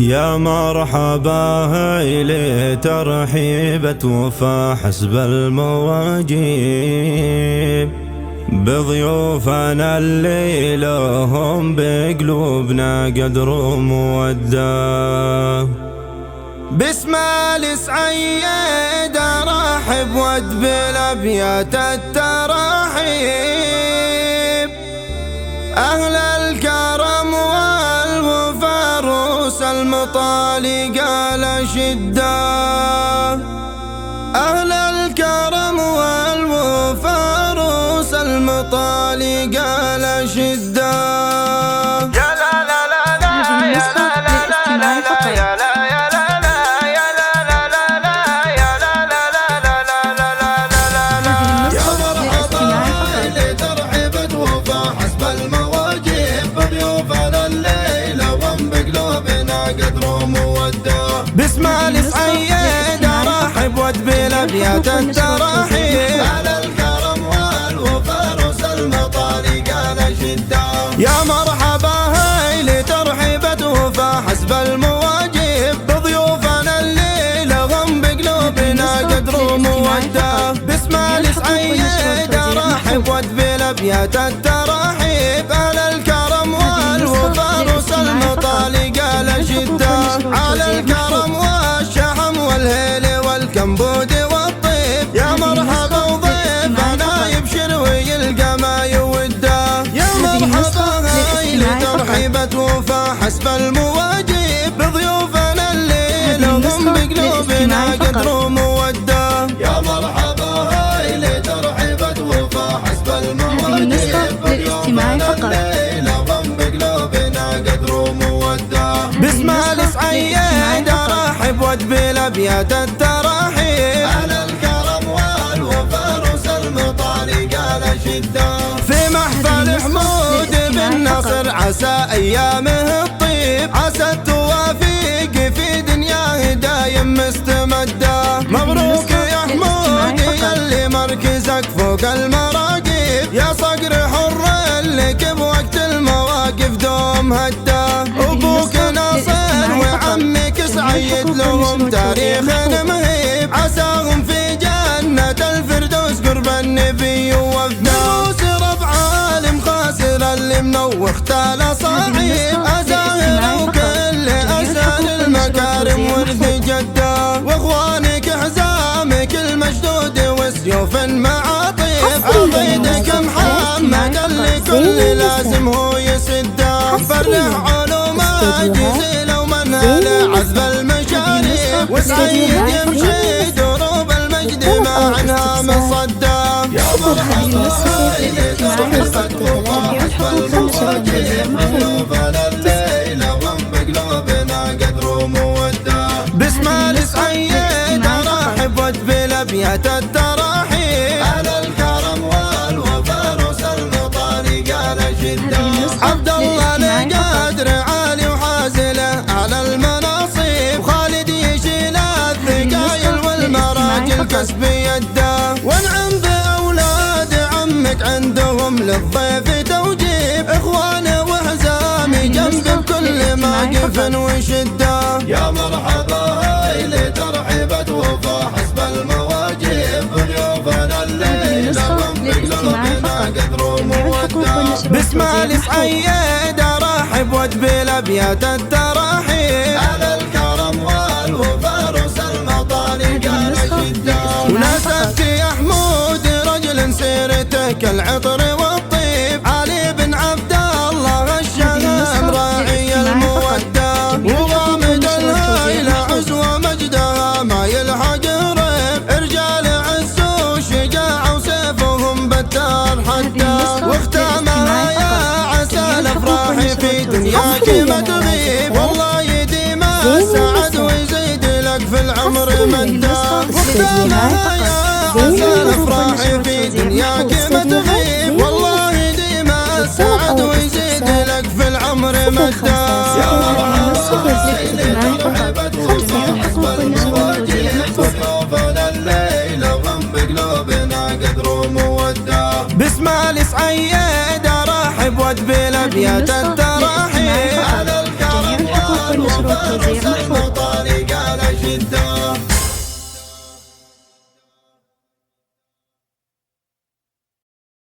يا مرحبا هيلي ترحيبة وفا حسب المواجيب بضيوفنا اللي لهم بقلوبنا قدر ومودة. باسم السعيد ارحب ود بالابيات التراحيب اهل الكرم والوفا روس المطالي قال شده. اهل الكرم والوفا روس المطالي قال شده. يا لا لا لا لا يا لا لا لا لا يا لا باسم السعيد ارحب ود بالابيات التراحيب على الكرم والوفا روس المطالي قال شده. يا مرحبا هيلي ترحيبة وفا حسب المواجيب بضيوفنا اللي لهم بقلوبنا قدر وموده. باسم السعيد ارحب ود بالابيات التراحيب على الكرم والوفا روس المطالي قال شده. على الكرم والشحم والهيل والكمبود والطيب يا مرحبا وضيف انا يبشر ويلقى ما يوده. يا مرحبا هيلي ترحيبة وفا حسب المواجيب بضيوفنا اللي لهم بقلوبنا قدر وموده. يا مرحبا هيلي ترحيبة وفا حسب المواجيب بضيوفنا اللي لهم بقلوبنا قدر وموده. باسم السعيد ارحب ود بالابيات التراحيب على الكرم والوفا روس المطالي قال شده. في محفل حمود بن نصر عسى ايامه الطيب عسى التوافيق في دنياه دايم مستمده. مبروك يا حمود يلي مركزك فوق المراقيب يا صقر حر لك بوقت المواقف دوم هده. ابوك ناصر وعمك سعيد لهم تاريخ مهيب عساهم في جنة الفردوس قرب النبي ووفده. دروس ربع عالم خاسر اللي منوخ تالا صعيب أزاهر وكل أسان المكارم ورث جده. واخوانك حزامك المشدود وسيوف معاطيف عضيدك محمد اللي كل لازم هو يسده. فرح علوم جزيلة ومنهل عذب المشاريب وسعيد يمشي دروب المجد ما عنها مصده. يا مرحبا هيلي ترحيبة وفا حسب المواجيب بضيوفنا الليلة وهم بقلوبنا قدر وموده. باسم السعيد ارحب ود بالابيات التراحيب على الكرم والوفا روس المطالي قال شده. عبد الله لقدر عالي وحازله على المناصب خالد يشيل الثقايل والمراجل كسب يده. وانعم باولاد عمك عندهم للضيف توجيب اخوانه وحزامي جنب بكل موقف وشده. يا مرحبا هيلي ترحيبة وفا حسب المواجيب ضيوفنا الليل لهم بقلوبنا قدر وموده. باسم السعيد ارحب ود بالابيات التراحيب على الكرم والوفا روس المطالي قال شده. وناسبت يا حمود رجل سيرته كالعطر والطيب علي بن عبد الله الشهم راعي الموده. وغامد الهيلة عزوة مجدها ما يلحق ريب رجال عز وشجاعة وسيفهم بتار حده. واختامها يا عسى الافراح في دنياك ما تغيب والله يديم السعد ويزيد لك في العمر مده. واختامها يا عسى الافراح في دنياك ما تغيب والله يديم السعد ويزيد لك في العمر مده. يا مرحبا هيلي ترحيبة وفا حسب المواجيب بضيوفنا الليلة وهم بقلوبنا قدر وموده. باسم السعيد ارحب ود بالابيات التراحيب على الكرم والوفا الجزائر محفوظ. المطالي قال شدة